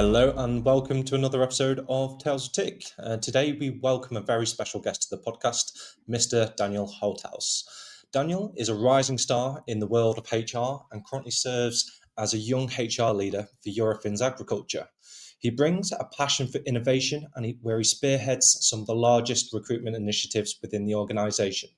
Hello and welcome to another episode of Tales of TIC. Today we welcome a very special guest to the podcast, Mr. Daniel Holthuis. Daniel is a rising star in the world of HR and currently serves as a young HR leader for Eurofins Agriculture. He brings a passion for innovation where he spearheads some of the largest recruitment initiatives within the organisation.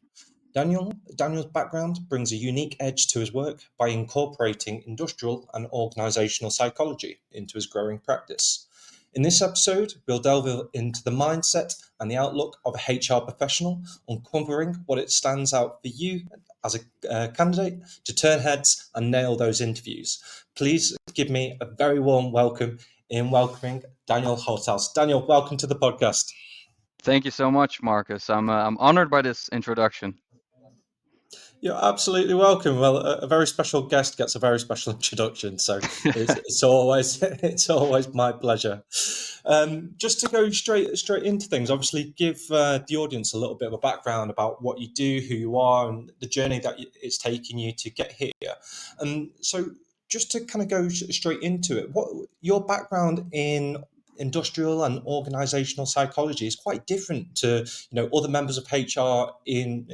Daniel's background brings a unique edge to his work by incorporating industrial and organisational psychology into his growing practice. In this episode, we'll delve into the mindset and the outlook of a HR professional, uncovering what it stands out for you as a candidate to turn heads and nail those interviews. Please give me a very warm welcome in welcoming Daniel Holthuis. Daniel, welcome to the podcast. Thank you so much, Marcus. I'm honored by this introduction. You're absolutely welcome. Well, a very special guest gets a very special introduction, so it's always my pleasure. Just to go straight into things, obviously give the audience a little bit of a background about what you do, who you are, and the journey that it's taking you to get here. And so, just to kind of go straight into it, what your background in industrial and organizational psychology is quite different to other members of HR in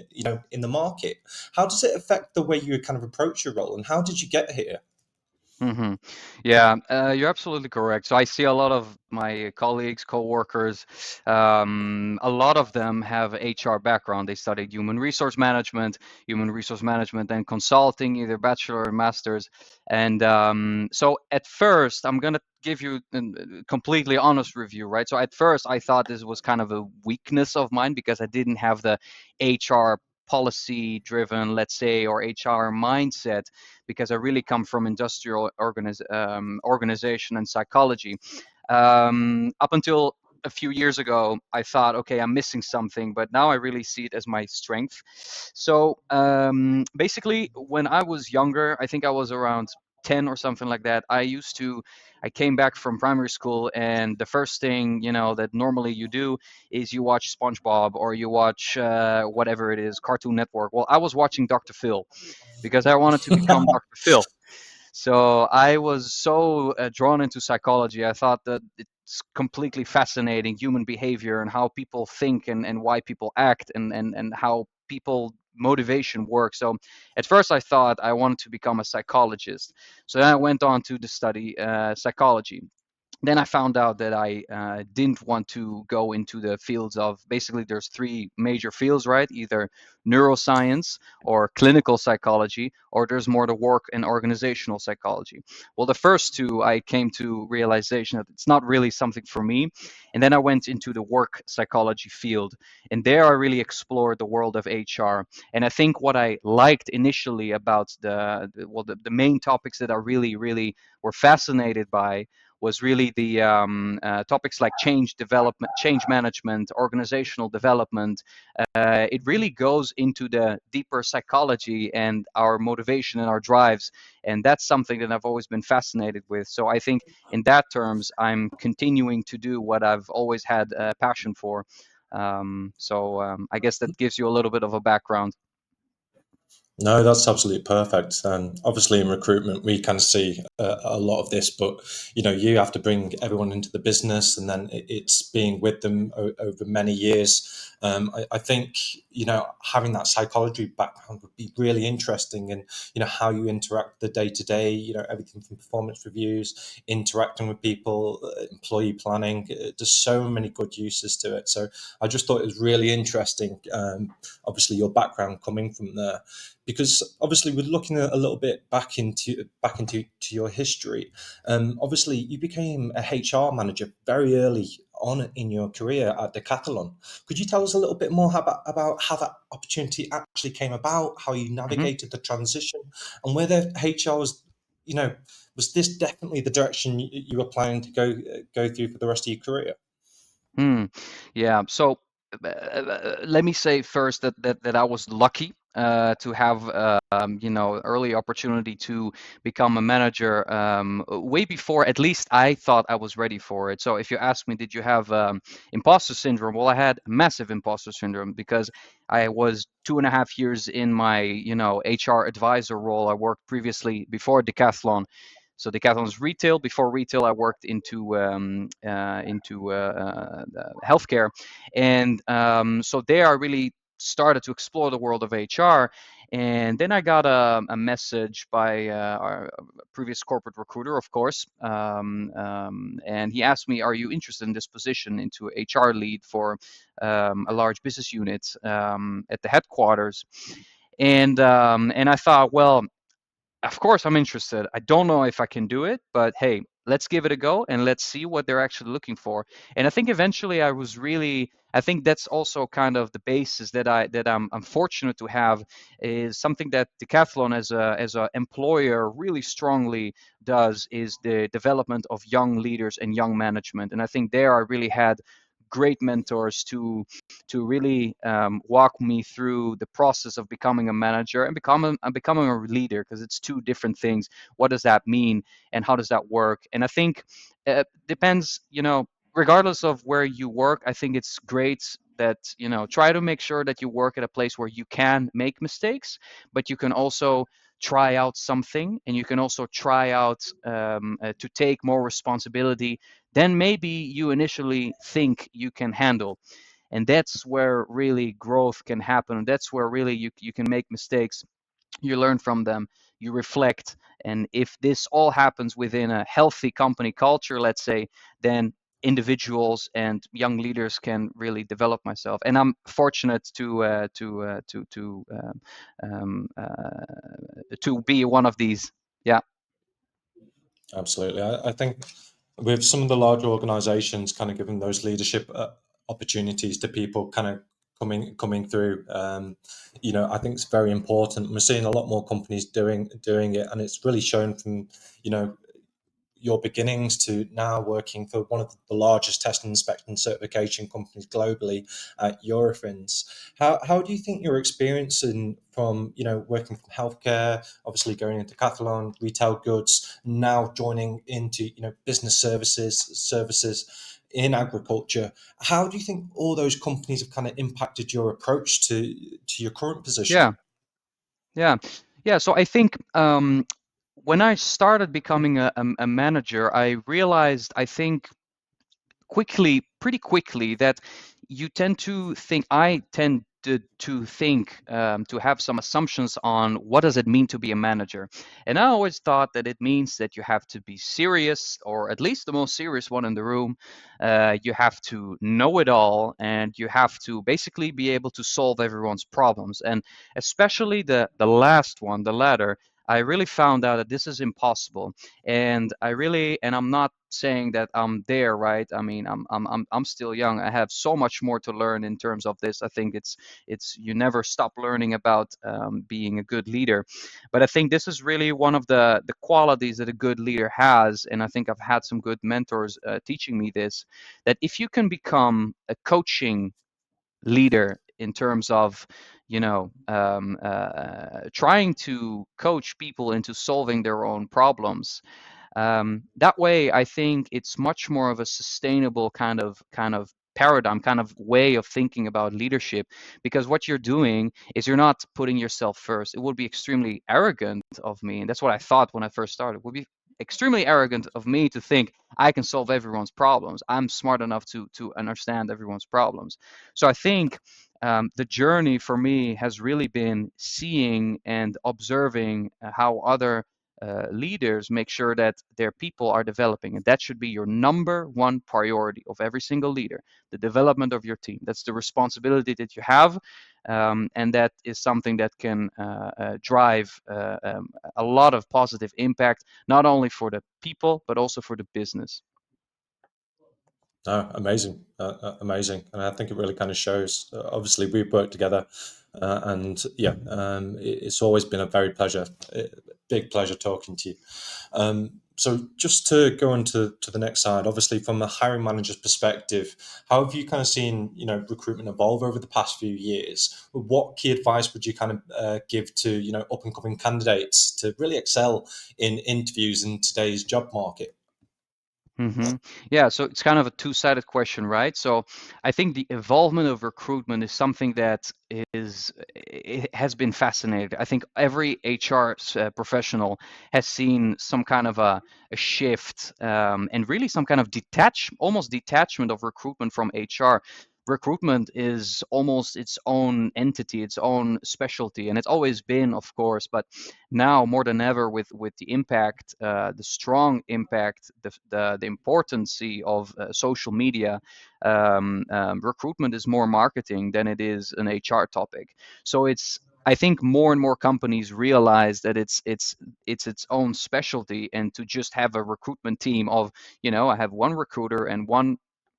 the market. How does it affect the way you kind of approach your role, and how did you get here? Mm-hmm. Yeah, you're absolutely correct. So I see a lot of my colleagues, co-workers, a lot of them have HR background. They studied human resource management and consulting, either bachelor or master's. And so at first, I'm going to give you a completely honest review, right? So at first, I thought this was kind of a weakness of mine because I didn't have the HR policy driven, let's say, or HR mindset, because I really come from industrial organization and psychology. Up until a few years ago, I thought, okay, I'm missing something, but now I really see it as my strength. So basically, when I was younger, I think I was around 10 or something like that, I came back from primary school, and the first thing that normally you do is you watch SpongeBob or you watch whatever it is, Cartoon Network. Well, I was watching Dr. Phil because I wanted to become Dr. Phil. So I was so drawn into psychology. I thought that it's completely fascinating, human behavior and how people think and why people act and how people motivation works. So at first I thought I wanted to become a psychologist. So then I went on to study psychology. Then I found out that I didn't want to go into the fields of, basically there's three major fields, right? Either neuroscience or clinical psychology, or there's more the work and organizational psychology. Well, the first two, I came to realization that it's not really something for me. And then I went into the work psychology field, and there I really explored the world of HR. And I think what I liked initially about the main topics that I really were fascinated by was really the topics like change development, change management, organizational development. It really goes into the deeper psychology and our motivation and our drives. And that's something that I've always been fascinated with. So I think in that terms, I'm continuing to do what I've always had a passion for. I guess that gives you a little bit of a background. No, that's absolutely perfect. And obviously, in recruitment, we kind of see a lot of this. But you have to bring everyone into the business, and then it's being with them over many years. I think having that psychology background would be really interesting, and how you interact the day to day. Everything from performance reviews, interacting with people, employee planning. There's so many good uses to it. So I just thought it was really interesting. Obviously, your background coming from there. Because obviously we're looking a little bit back into your history. Obviously, you became a HR manager very early on in your career at Decathlon. Could you tell us a little bit more about how that opportunity actually came about, how you navigated the transition, and whether HR was, was this definitely the direction you were planning to go through for the rest of your career? Yeah. So let me say first that I was lucky to have early opportunity to become a manager way before at least I thought I was ready for it. So if you ask me, did you have imposter syndrome? Well, I had massive imposter syndrome because I was 2.5 years in my HR advisor role. I worked previously before Decathlon. So Decathlon is retail. Before retail, I worked into healthcare, and so there I really started to explore the world of HR. And then I got a message by our previous corporate recruiter, of course, and he asked me, "Are you interested in this position into HR lead for a large business unit at the headquarters?" And I thought, well, of course I'm interested. I don't know if I can do it, but hey, let's give it a go and let's see what they're actually looking for. And I think eventually I think that's also kind of the basis I'm fortunate to have, is something that Decathlon as a employer really strongly does, is the development of young leaders and young management. And I think there I really had great mentors to really walk me through the process of becoming a manager and becoming a leader, because it's two different things. What does that mean, and how does that work? And I think depends, regardless of where you work. I think it's great that, try to make sure that you work at a place where you can make mistakes, but you can also try out something, and you can also try out to take more responsibility than maybe you initially think you can handle. And that's where really growth can happen. That's where really you can make mistakes, you learn from them, you reflect. And if this all happens within a healthy company culture, let's say, then individuals and young leaders can really develop myself. And I'm fortunate to be one of these. Yeah. Absolutely. I think with some of the larger organizations kind of giving those leadership opportunities to people kind of coming through, I think it's very important. We're seeing a lot more companies doing it, and it's really shown from, you know, your beginnings to now working for one of the largest test and inspection certification companies globally at Eurofins. How do you think your experience from, working from healthcare, obviously going into Decathlon, retail goods, now joining into, business services in agriculture, how do you think all those companies have kind of impacted your approach to your current position? Yeah. Yeah. Yeah. So I think when I started becoming a manager, I realized, I think, pretty quickly, that I tend to think, to have some assumptions on what does it mean to be a manager. And I always thought that it means that you have to be serious, or at least the most serious one in the room. You have to know it all, and you have to basically be able to solve everyone's problems. And especially the last one, the latter, I really found out that this is impossible. And I'm not saying that I'm there, right? I mean, I'm still young. I have so much more to learn in terms of this. I think it's you never stop learning about being a good leader. But I think this is really one of the qualities that a good leader has. And I think I've had some good mentors teaching me this, that if you can become a coaching leader in terms of, trying to coach people into solving their own problems, that way I think it's much more of a sustainable kind of paradigm, kind of way of thinking about leadership. Because what you're doing is you're not putting yourself first. It would be extremely arrogant of me, and that's what I thought when I first started. It would be extremely arrogant of me to think I can solve everyone's problems. I'm smart enough to understand everyone's problems. So I think the journey for me has really been seeing and observing how other leaders make sure that their people are developing. And that should be your number one priority of every single leader, the development of your team. That's the responsibility that you have. And that is something that can drive a lot of positive impact, not only for the people, but also for the business. No, amazing, amazing, and I think it really kind of shows. Obviously, we've worked together, and yeah, it's always been a very big pleasure talking to you. So, just to go on to the next side, obviously, from a hiring manager's perspective, how have you kind of seen, recruitment evolve over the past few years? What key advice would you kind of give to, up and coming candidates to really excel in interviews in today's job market? Yeah, so it's kind of a two-sided question, right? So I think the involvement of recruitment is something that it has been fascinating. I think every HR professional has seen some kind of a shift, and really some kind of almost detachment of recruitment from HR. Recruitment is almost its own entity, its own specialty, and it's always been, of course, but now more than ever with the impact, the strong impact, the importance of social media, recruitment is more marketing than it is an HR topic. So I think more and more companies realize that it's its own specialty, and to just have a recruitment team of, I have one recruiter and one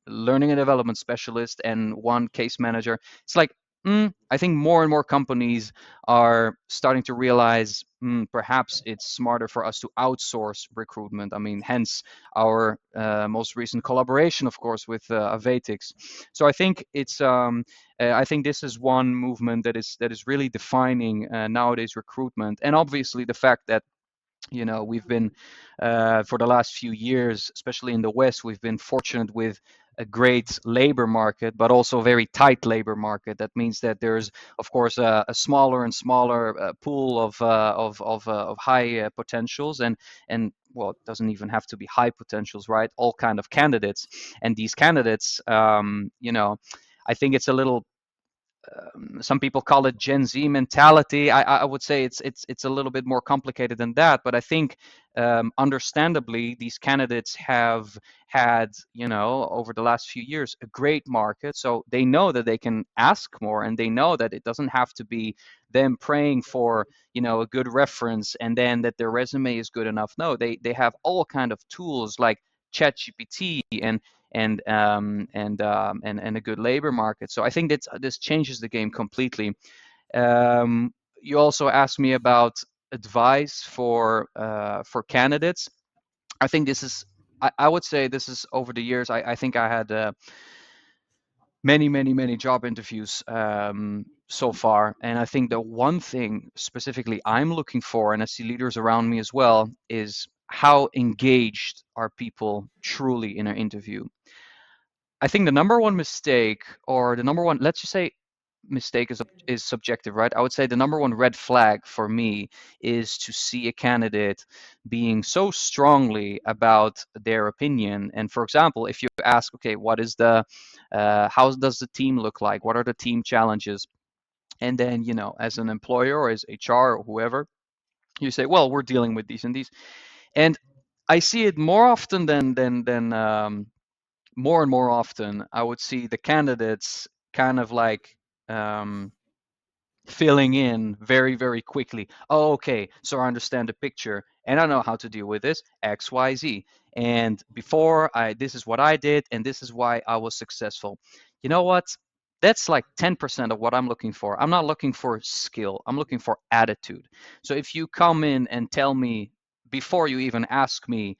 learning and development specialist and one case manager. It's like, I think more and more companies are starting to realize, perhaps it's smarter for us to outsource recruitment. I mean, hence our most recent collaboration, of course, with Avetix. So I think this is one movement that is really defining nowadays recruitment, and obviously the fact that we've been for the last few years, especially in the West, we've been fortunate with a great labor market, but also a very tight labor market. That means that there's, of course, a smaller and smaller pool of high potentials, and well, it doesn't even have to be high potentials, right? All kind of candidates, and these candidates, I think it's a little, some people call it Gen Z mentality. I would say it's a little bit more complicated than that. But I think, understandably, these candidates have had, over the last few years, a great market. So they know that they can ask more, and they know that it doesn't have to be them praying for, a good reference and then that their resume is good enough. No, they have all kind of tools like ChatGPT and a good labor market. So I think that this changes the game completely. You also asked me about advice for candidates. I think this is, I would say this is over the years. I think I had many, many, many job interviews so far, and I think the one thing specifically I'm looking for, and I see leaders around me as well, is how engaged are people truly in an interview. I think the number one mistake, or the number one, let's just say mistake is subjective, right? I would say the number one red flag for me is to see a candidate being so strongly about their opinion. And for example, if you ask, okay, how does the team look like? What are the team challenges? And then, as an employer or as HR or whoever, you say, well, we're dealing with these and these. And I see it more often than more and more often, I would see the candidates kind of like, filling in very, very quickly. Oh, okay, so I understand the picture and I know how to deal with this X, Y, Z. And this is what I did, and this is why I was successful. You know what? That's like 10% of what I'm looking for. I'm not looking for skill. I'm looking for attitude. So if you come in and tell me before you even ask me,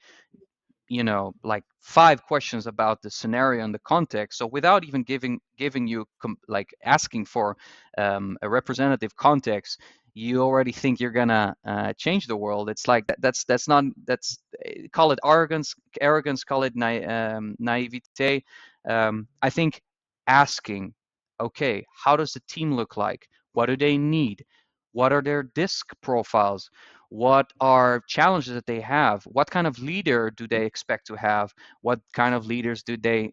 like 5 questions about the scenario and the context, so without even giving you like asking for a representative context, you already think you're gonna change the world. It's like that's not that's call it arrogance, call it naivete. I think asking, okay, how does the team look like, what do they need, what are their disc profiles, what are challenges that they have, what kind of leader do they expect to have, what kind of leaders did they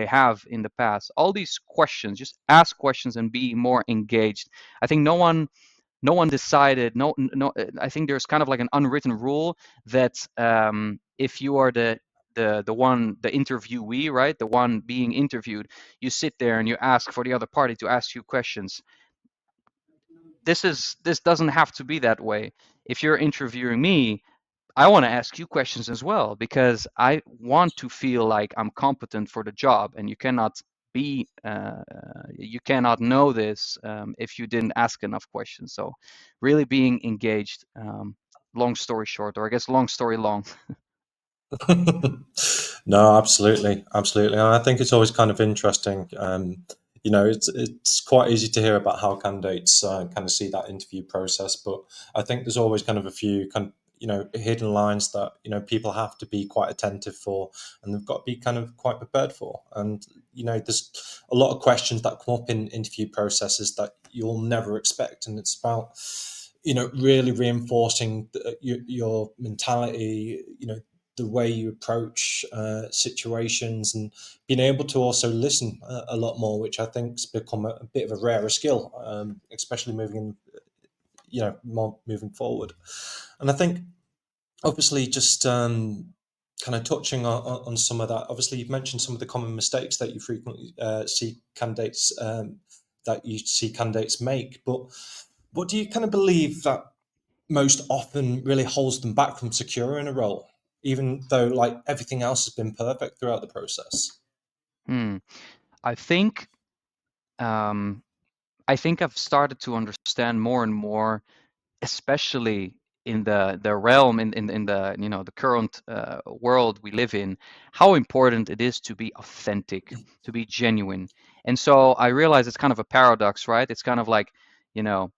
have in the past. All these questions, just ask questions and be more engaged. I think no one decided, no, I think there's kind of like an unwritten rule that, if you are the interviewee, right, the one being interviewed, you sit there and you ask for the other party to ask you questions. This doesn't have to be that way. If you're interviewing me, I want to ask you questions as well, because I want to feel like I'm competent for the job, and you cannot know this, if you didn't ask enough questions. So really being engaged. Long story short, or I guess long story long. No, absolutely, absolutely. And I think it's always kind of interesting. It's quite easy to hear about how candidates kind of see that interview process, but I think there's always kind of a few kind of hidden lines that people have to be quite attentive for, and they've got to be kind of quite prepared for. And there's a lot of questions that come up in interview processes that you'll never expect, and it's about really reinforcing your mentality, the way you approach situations, and being able to also listen a lot more, which I think's become a bit of a rarer skill, especially more moving forward. And I think, obviously, just kind of touching on some of that. Obviously, you've mentioned some of the common mistakes that you frequently see candidates make. But what do you kind of believe that most often really holds them back from securing a role, even though like everything else has been perfect throughout the process? Hmm. I think I think I've started to understand more and more, especially in the realm in the the current world we live in, how important it is to be authentic, to be genuine. And so I realize it's kind of a paradox, right? It's kind of like, you know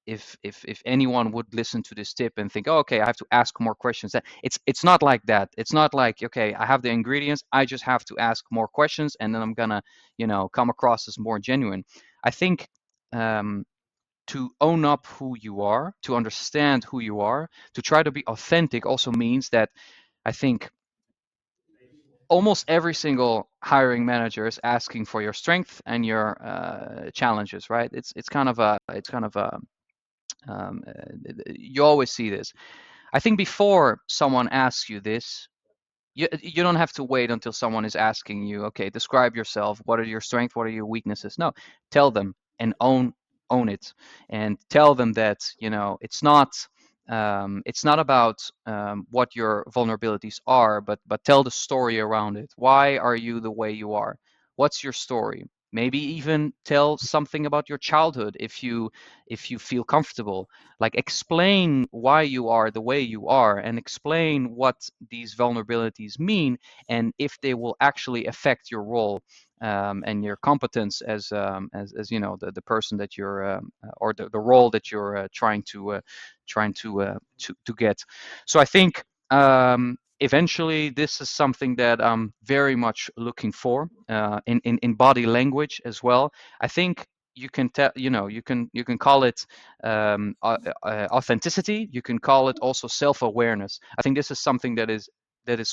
if anyone would listen to this tip and think, oh, okay, I have to ask more questions, it's not like that. It's not like, okay, I have the ingredients, I just have to ask more questions and then I'm gonna come across as more genuine. I think um, to own up who you are, to understand who you are, to try to be authentic also means that I think almost every single hiring manager is asking for your strength and your challenges, right? It's kind of a you always see this. I think before someone asks you this, you don't have to wait until someone is asking you, okay, describe yourself. What are your strengths? What are your weaknesses? No, tell them and own it, and tell them that it's not about what your vulnerabilities are, but tell the story around it. Why are you the way you are? What's your story? Maybe even tell something about your childhood if you feel comfortable. Like, explain why you are the way you are and explain what these vulnerabilities mean and if they will actually affect your role and your competence as the person that you're or the role that you're trying to get. So I think eventually this is something that I'm very much looking for in body language as well. I think you can tell, you can call it authenticity. You can call it also self-awareness. I think this is something that is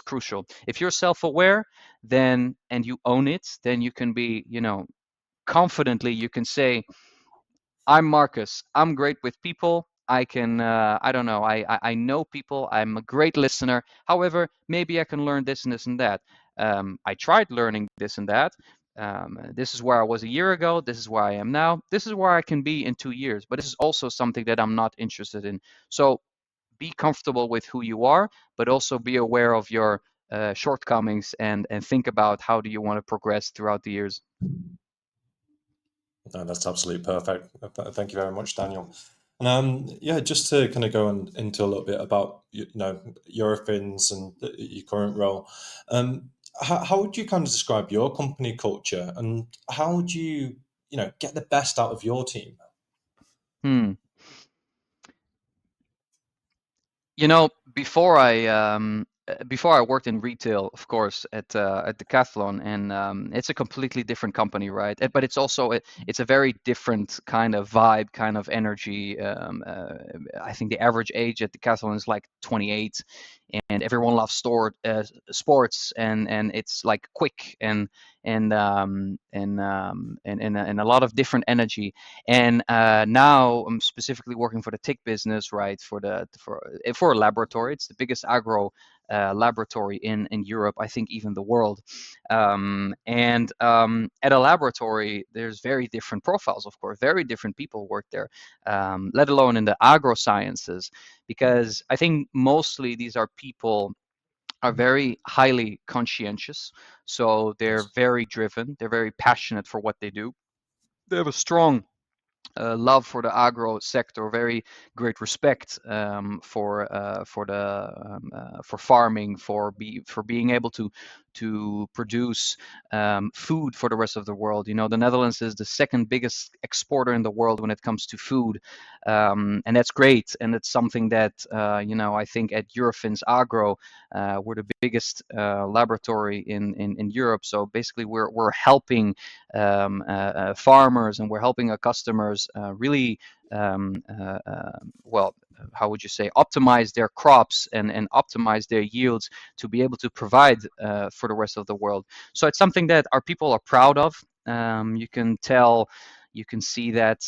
crucial. If you're self-aware, then and you own it, then you can be, confidently, you can say, I'm Marcus. I'm great with people. I can, I don't know, I know people. I'm a great listener. However, maybe I can learn this and this and that. I tried learning this and that. This is where I was a year ago. This is where I am now. This is where I can be in 2 years. But this is also something that I'm not interested in. So be comfortable with who you are, but also be aware of your shortcomings and think about how do you want to progress throughout the years. No, that's absolutely perfect. Thank you very much, Daniel. And yeah, just to kind of go into a little bit about Eurofins and your current role. How would you kind of describe your company culture, and how would you get the best out of your team? Hmm. You know, before I worked in retail, of course, at Decathlon, and it's a completely different company, right? But it's also it's a very different kind of vibe, kind of energy. I think the average age at Decathlon is like 28, and everyone loves sports, and it's like quick and a lot of different energy. And now I'm specifically working for the TIC business, right? For a laboratory. It's the biggest agro laboratory in Europe, I think even the world. And at a laboratory, there's very different profiles, of course. Very different people work there, let alone in the agro sciences, because I think mostly these are people are very highly conscientious. So they're Yes. very driven. They're very passionate for what they do. They have a strong love for the agro sector, very great respect for farming, for being able to produce food for the rest of the world. The Netherlands is the second biggest exporter in the world when it comes to food, and that's great. And it's something that I think at Eurofins Agro, we're the biggest laboratory in Europe. So basically, we're helping farmers, and we're helping our customers really well, how would you say, optimize their crops and optimize their yields to be able to provide for the rest of the world. So it's something that our people are proud of. You can tell, you can see that,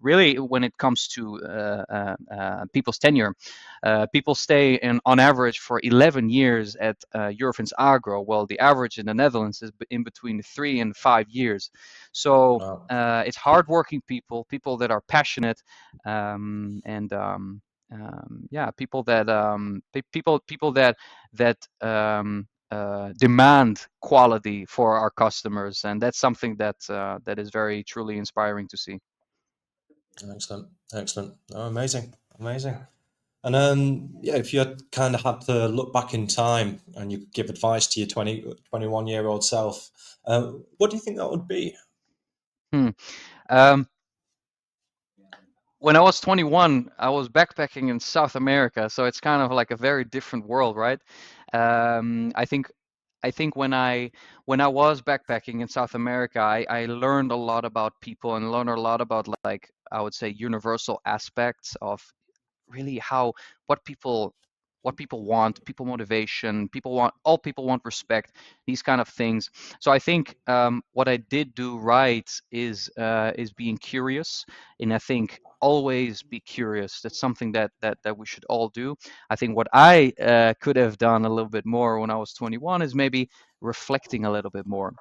really when it comes to people's tenure, people stay on average for 11 years at Eurofins Agro. Well, the average in the Netherlands is in between 3 and 5 years. So Wow. it's hardworking people that are passionate, and yeah, people that demand quality for our customers, and that's something that is very truly inspiring to see. Excellent. Excellent. Oh, amazing. Amazing. And yeah, if you had kind of had to look back in time and you could give advice to your 21-year-old self, what do you think that would be? Hmm. Um, when I was 21, I was backpacking in South America, so it's kind of like a very different world, right? I think when I was backpacking in South America, I learned a lot about people and learned a lot about, like, I would say, universal aspects of really how what people what people want, people motivation, people want respect, these kind of things. So I think what I did do right is being curious, and I think always be curious. That's something that we should all do. I think what I could have done a little bit more when I was 21 is maybe reflecting a little bit more,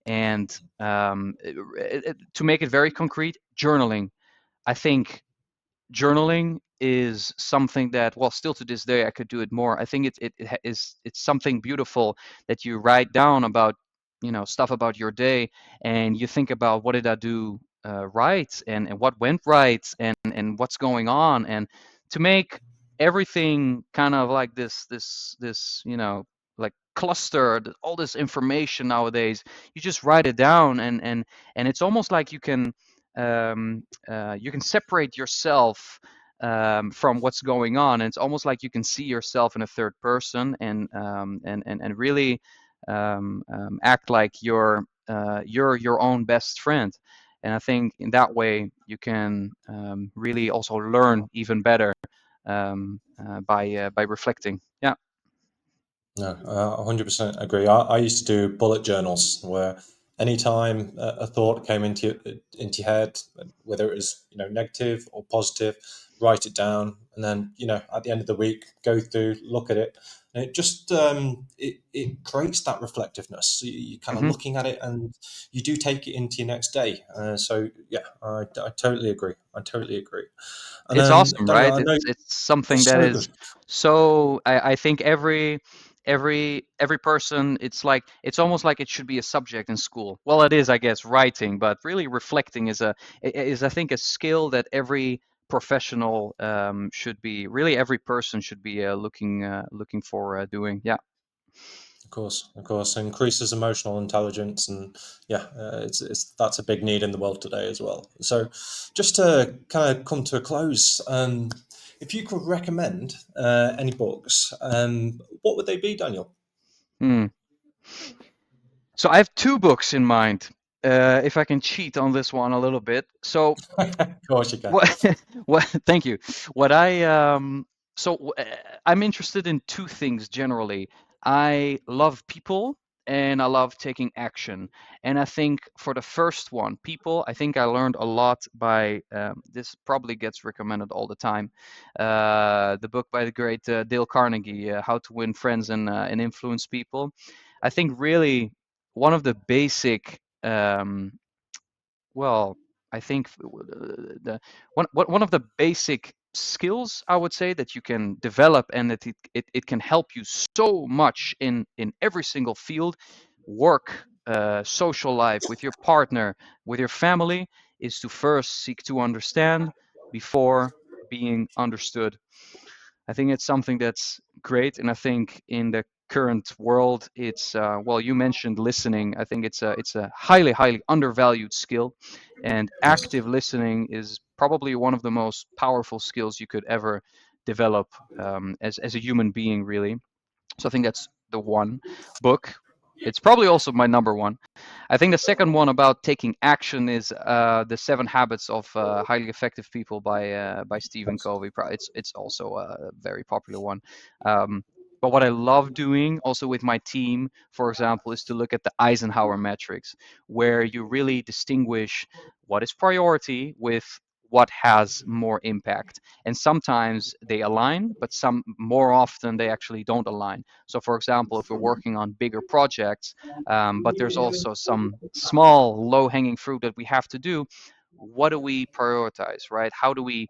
and to make it very concrete, journaling. I think journaling is something that, well, still to this day I could do it more. I think it's something beautiful that you write down about, stuff about your day, and you think about, what did I do right, and what went right, and what's going on, and to make everything kind of like this like clustered, all this information nowadays, you just write it down, and it's almost like you can separate yourself from what's going on. And it's almost like you can see yourself in a third person, and really act like you're your own best friend. And I think in that way you can really also learn even better by reflecting. Yeah. No, 100% agree. I used to do bullet journals where anytime a thought came into your head, whether it was negative or positive, write it down, and then at the end of the week go through, look at it, and it just it creates that reflectiveness. So you're kind of Hmm. looking at it, and you do take it into your next day. So yeah, I totally agree. I totally agree. And It's awesome, Daniel, right? I know It's something it's that so is good. so. I think every person, it's almost like it should be a subject in school. Well, it is, I guess, writing, but really reflecting is, I think, a skill that every professional should be, really every person should be looking for doing. Yeah. Of course, increases emotional intelligence, and yeah, it's that's a big need in the world today as well. So, just to kind of come to a close, if you could recommend any books, what would they be, Daniel? Hmm. So I have two books in mind. If I can cheat on this one a little bit. So Of course you can. what what thank you. What I so I'm interested in two things generally. I love people, and I love taking action. And I think for the first one, people, I think I learned a lot by this probably gets recommended all the time, the book by the great Dale Carnegie, How to Win Friends and Influence People. I think really one of the basic well, I think the one of the basic skills, I would say, that you can develop, and that it can help you so much in every single field, work, social life, with your partner, with your family, is to first seek to understand before being understood. I think it's something that's great, and I think in the current world. It's well, you mentioned listening. I think it's a highly undervalued skill, and Yes. active listening is probably one of the most powerful skills you could ever develop as a human being, really. So I think that's the one book. It's probably also my number one. I think the second one about taking action is the Seven Habits of Highly Effective People by Stephen Yes. Covey. It's also a very popular one. But what I love doing also with my team, for example, is to look at the Eisenhower metrics, where you really distinguish what is priority with what has more impact. And sometimes they align, but some more often they actually don't align. So, for example, if we're working on bigger projects, but there's also some small low-hanging fruit that we have to do, what do we prioritize, right? How do we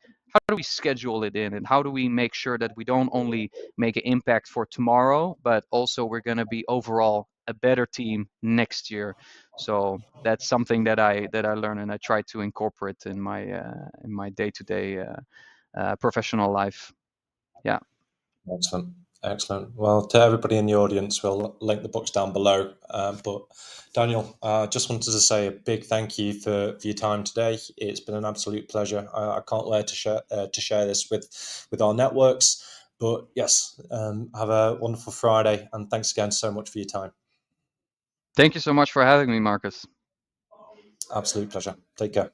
schedule it in, and how do we make sure that we don't only make an impact for tomorrow, but also we're going to be overall a better team next year? So that's something that I learn, and I try to incorporate in my day-to-day professional life. Yeah. Excellent. Excellent. Well, to everybody in the audience, we'll link the books down below. But Daniel, just wanted to say a big thank you for your time today. It's been an absolute pleasure. I can't wait to share this with our networks. But yes, have a wonderful Friday, and thanks again so much for your time. Thank you so much for having me, Marcus. Absolute pleasure. Take care.